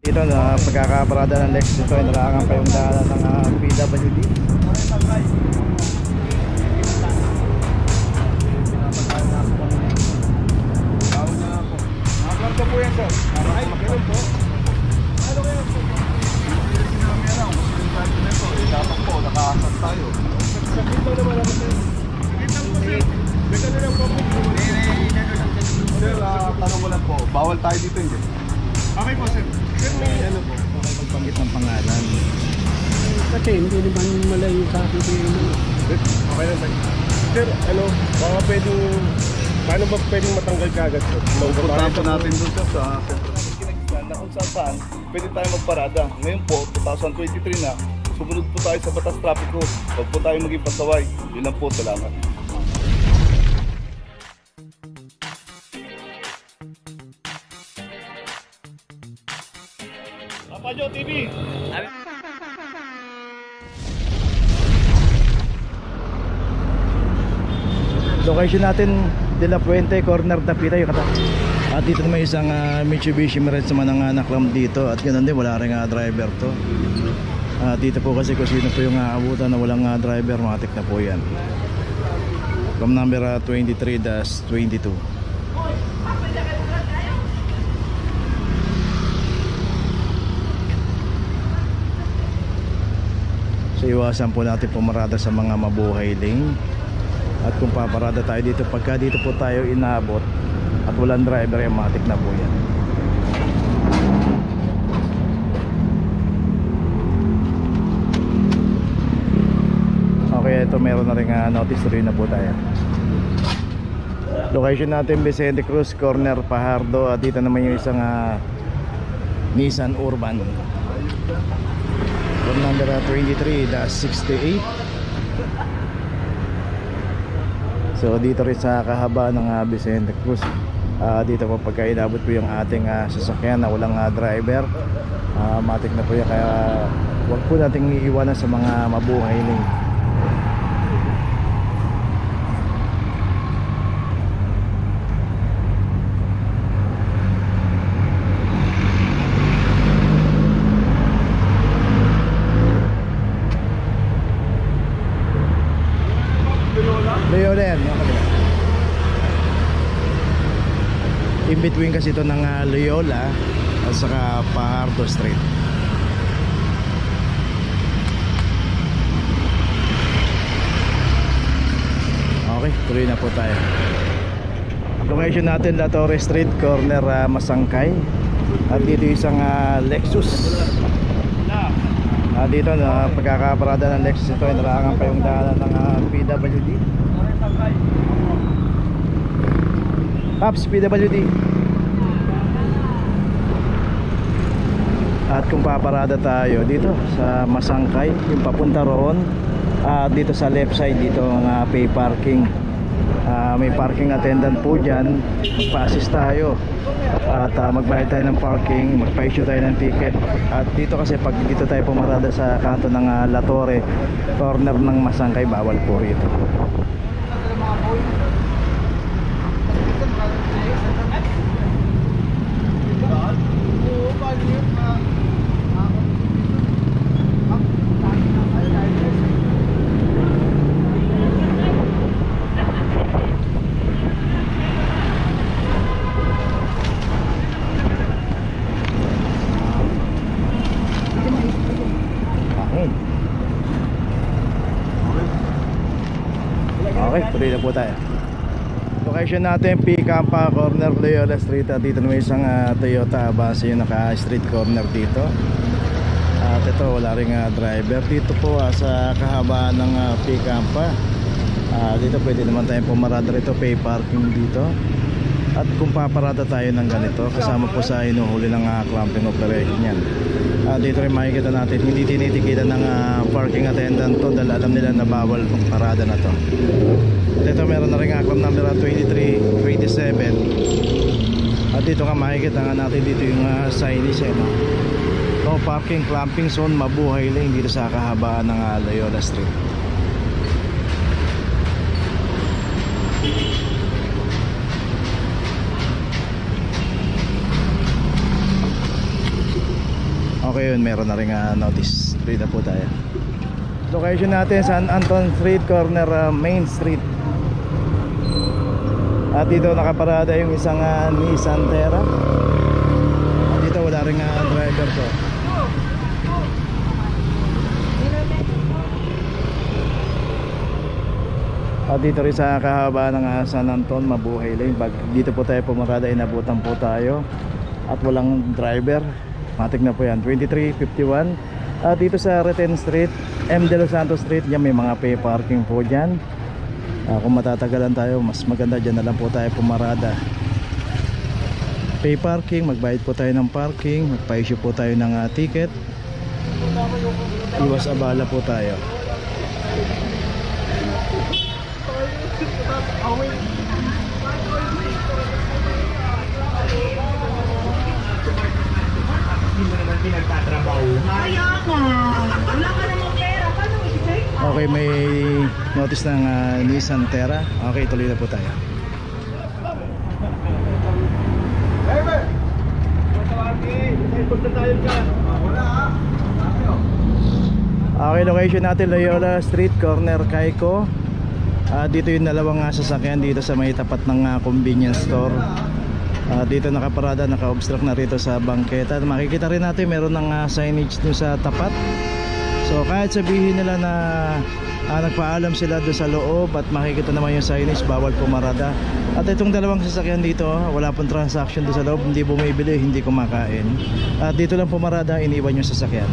Dito na pagkakaparada ng Lexus ito ay nararangan pa yung daanan ng PWD. Ito po yan, sir. Ay, ganun po. Ano kaya po? Dapat po, nakaasat tayo. Sakit lang naman naman, sir. Sakit lang po, sir. May ganun lang po. Sir, tanong ko lang po. Bawal tayo dito, hindi? Okay po, sir. Sir, may ano po? Okay, magpanggit ng pangalan. Kasi hindi naman malayo sa akin kayo. Okay lang, sir. Sir, ano, baka pwedeng... Paano ba pwedeng matanggal kagad, sir? Puntahan po natin doon, sir, sa sentro. Na kung saan pwede tayo magparada. Ngayon po, 2023 na, sumunod po tayo sa batas trapiko. Huwag po tayo maging pasaway. Yun lang po, salamat. Papajo TV! Location natin De La Puente, corner Tapita, yung kata. At dito may isang Mitsubishi Mirage naman ang naklam dito. At ganoon din, wala rin driver to. Dito po kasi kung sino po yung aabutan na walang driver, matik na po yan. From number 23-22. So iwasan po natin pumarada sa mga mabuhay lane. At kung paparada tayo dito, pagka dito po tayo inabot at walang driver, matik na po yan. Okay, ito meron na rin notice rin na po tayo. Location natin Vicente Cruz, corner Pajardo. At dito naman yung isang Nissan Urban from number 23-68. So dito rin sa kahaba ng Vicente Cruz, dito po pagka inabot po yung ating sasakyan na walang driver, matik na po yan. Kaya huwag po nating iiwanan sa mga mabuhay lane. Leolen, in between kasi ito ng Loyola at saka Pajardo Street. Okay, tuloy na po tayo. Location natin La Torre Street, corner Masangkay. At dito isang Lexus. Dito na pagkakaparada ng Lexus ito ay nararangan pa yung daanan ng PWD. Paps, PWD. At kung paparada tayo dito sa Masangkay, yung papunta roon, dito sa left side, dito ang pay parking. May parking attendant po dyan. Pa-assist tayo at magbayad tayo ng parking, magpa-issue tayo ng ticket. At dito kasi pag dito tayo pumarada sa kanto ng La Torre, corner ng Masangkay, bawal po rito. Okay, tuloy na po tayo. Location natin, Picampa, corner Loyola Street. At dito naman isang Toyota Avanza yung naka-street corner dito. At ito, wala rin driver. Dito po sa kahabaan ng Picampa. Dito pwede naman tayong pumarada rito, pay parking dito. At kung paparada tayo ng ganito, kasama po sa hinuhuli ng clamping operation yan. Dito rin makikita natin, hindi tinitikitan ng parking attendant to dahil alam nila na bawal itong parada na to. At ito meron na rin clamp number 2327. At dito nga makikita nga natin dito yung signage no? No parking, clamping zone, mabuhay lane dito sa kahabaan ng Loyola Street. Okay yun, meron na rin notice. Tuloy na po tayo. Location natin San Anton Street, corner Main Street. At dito nakaparada yung isang Nissan Terra. At dito wala rin driver to. At dito rin sa kahaba ng San Anton, Mabuhay Lane. Dito po tayo pumarada, inabutan po tayo. At walang driver. Matik na po yan, 2351. At dito sa Reten Street, M. De Los Santos Street, yan may mga pay parking po dyan. Kung matatagalan tayo, mas maganda dyan na lang po tayo pumarada. Pay parking, magbayad po tayo ng parking, magpa-issue po tayo ng ticket. Iwas abala po tayo. Kaya nga, wala ka namang pera. Paano i-check? Okay, may notice ng Nissan Terra. Okay, tuloy na po tayo. Okay, location natin Loyola Street, corner Kaiko. Dito yung dalawang sasakyan dito sa may tapat ng convenience store. Dito nakaparada, naka-obstruct na rito sa bangketa. Makikita rin natin meron ng signage dun sa tapat. So kahit sabihin nila na nagpaalam sila doon sa loob at makikita naman yung signage, bawal pumarada. At itong dalawang sasakyan dito, wala pong transaction doon sa loob, hindi bumibili, hindi kumakain. At dito lang pumarada, iniwan yung sasakyan.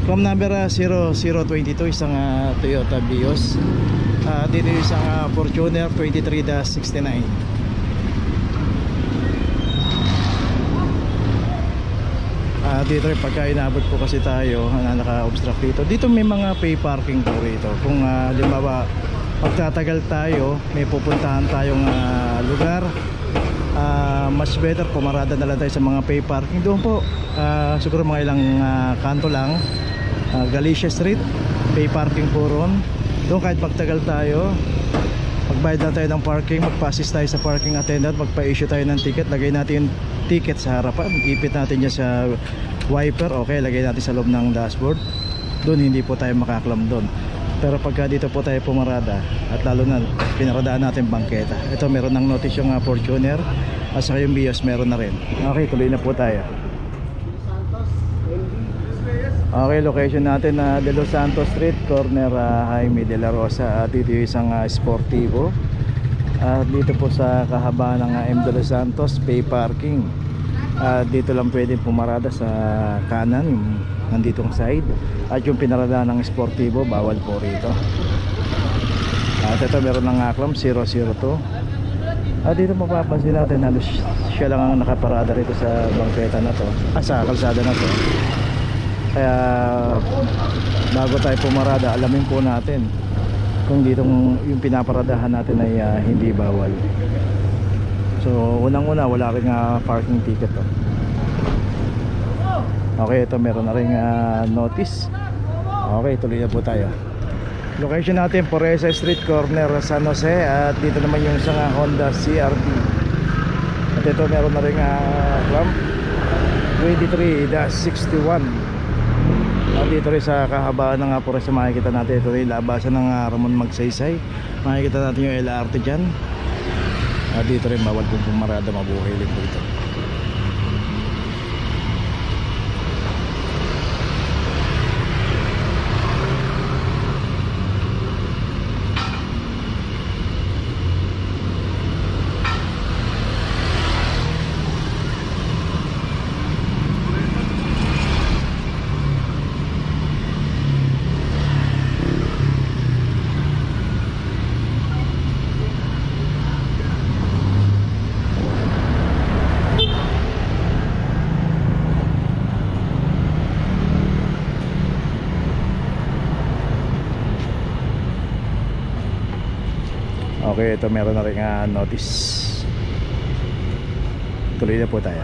From number 0022, isang Toyota Vios. Dito yung isang Fortuner 23-69. Dito rin pagka inabot po kasi tayo na naka-obstruct dito may mga pay parking po rito. Kung limbawa pagtatagal tayo, may pupuntahan tayong lugar, mas better pumarada na lang tayo sa mga pay parking doon po. Siguro mga ilang kanto lang. Galicia Street, pay parking po ron. Doon kahit magtagal tayo, magbayad na tayo ng parking, magpa-assist tayo sa parking attendant, magpa-issue tayo ng ticket, lagay natin yung ticket sa harapan, ipit natin dyan sa wiper, okay, lagay natin sa loob ng dashboard. Doon hindi po tayo makaklam doon. Pero pagka dito po tayo pumarada, at lalo na pinaradaan natin bangketa, ito meron ng notice yung Fortuner at saka yung Vios meron na rin. Okay, tuloy na po tayo. Okay, location natin De Los Santos Street, corner Jaime de la Rosa. Dito yung isang sportivo. Dito po sa kahaba ng M. De Los Santos, pay parking. Dito lang pwede pumarada sa kanan, yung nanditong side. At yung pinarada ng sportivo, bawal po rito. At ito meron ng aklam 002. Dito mapapansin natin halos siya lang ang nakaparada rito sa bangketa na to, sa kalsada na to. Kaya bago tayo pumarada, alamin po natin kung dito yung pinaparadahan natin ay hindi bawal. So unang-una wala rin parking ticket to. Okay, ito meron na rin notice. Okay, tuloy na po tayo. Location natin Poresa Street, corner San Jose. At dito naman yung isang Honda CRV. At ito meron na rin clamp 23-61. At dito rin sa kahabaan ng Poresa, makikita natin ito rin labasan ng Ramon Magsaysay. Makikita natin yung LRT dyan. At dito rin bawal kung pumarada, Mabuhay Lane dito. Okay, ito meron na rin notice. Tuloy na po tayo.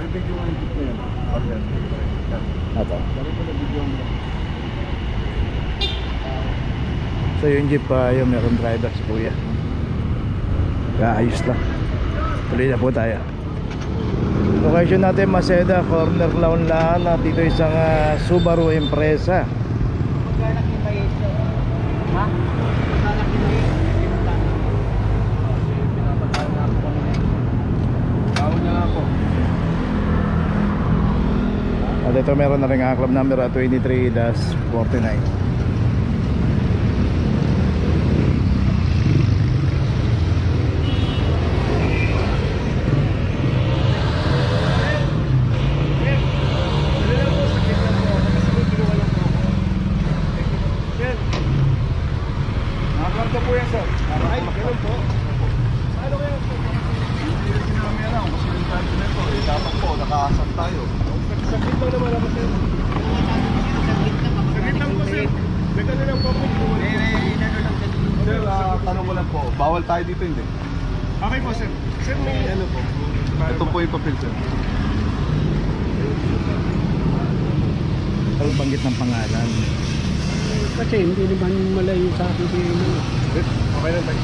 Ito. So yung jeep yung meron driver si kuya. Kaya ayos lang. Tuloy na po tayo. Location natin Maseda, corner Laon-Laan at dito isang Subaru Impreza. At ito meron na rin ang club number 23-49. Nakakanta po yan, sir. Ay, ganun po. Ano kaya? Hindi rin namin alam kasi yung time na ito, dapat po, nakaasap tayo. Sakit lang naman ako, sir. Sakit lang po, sir. Nagano lang po ako. Sir, tanong ko lang po, bawal tayo dito, hindi? Okay po, sir. Sir, may ano po. Ito po yung papel, sir. Ang banggit ng pangalan. Kasi hindi naman malayo sa akin si Okay lang tayo.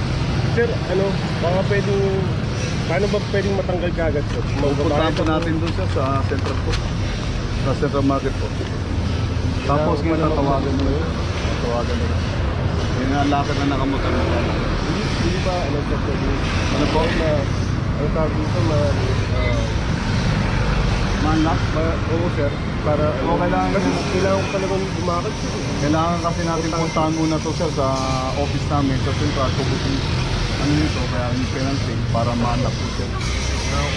Sir, ano, baka pwedeng, paano ba pwedeng matanggal ka agad, sir? Pupuntahan po natin doon sir sa Central po. Sa Central Market po. Tapos ngayon tatawagan mo yun. Tatawagan mo yun. Yung lakad na nakamotor mo. Hindi ba, ano, sir, Ano po? ano tawag dito, Manlock? oo, sir, para, Okay lang. kasi kailangan ko talagang bumakad, sir. Kailangan kasi natin puntahan muna to sir sa office namin sa Central. Kubutin ano nito kaya yung penalty para ma-unlock po sir.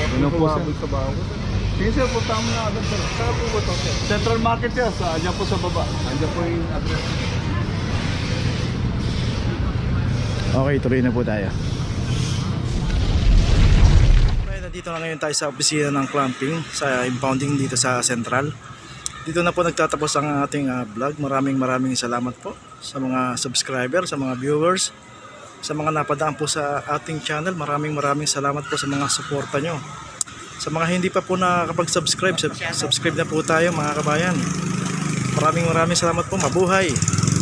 Ganun po sir. Sa bago, sir. Sige sir, puntahan mo na agad sir. Saan po ba ito, sir? Central Market yan, andyan po sa baba. Andyan po yung address. Okay, tuloy na po tayo. Okay, nandito na ngayon tayo sa opisina ng clamping sa impounding dito sa Central. Dito na po nagtatapos ang ating vlog. Maraming salamat po sa mga subscriber, sa mga viewers, sa mga napadaan po sa ating channel. Maraming salamat po sa mga suporta nyo. Sa mga hindi pa po nakakapag-subscribe, subscribe na po tayo mga kabayan. Maraming salamat po. Mabuhay!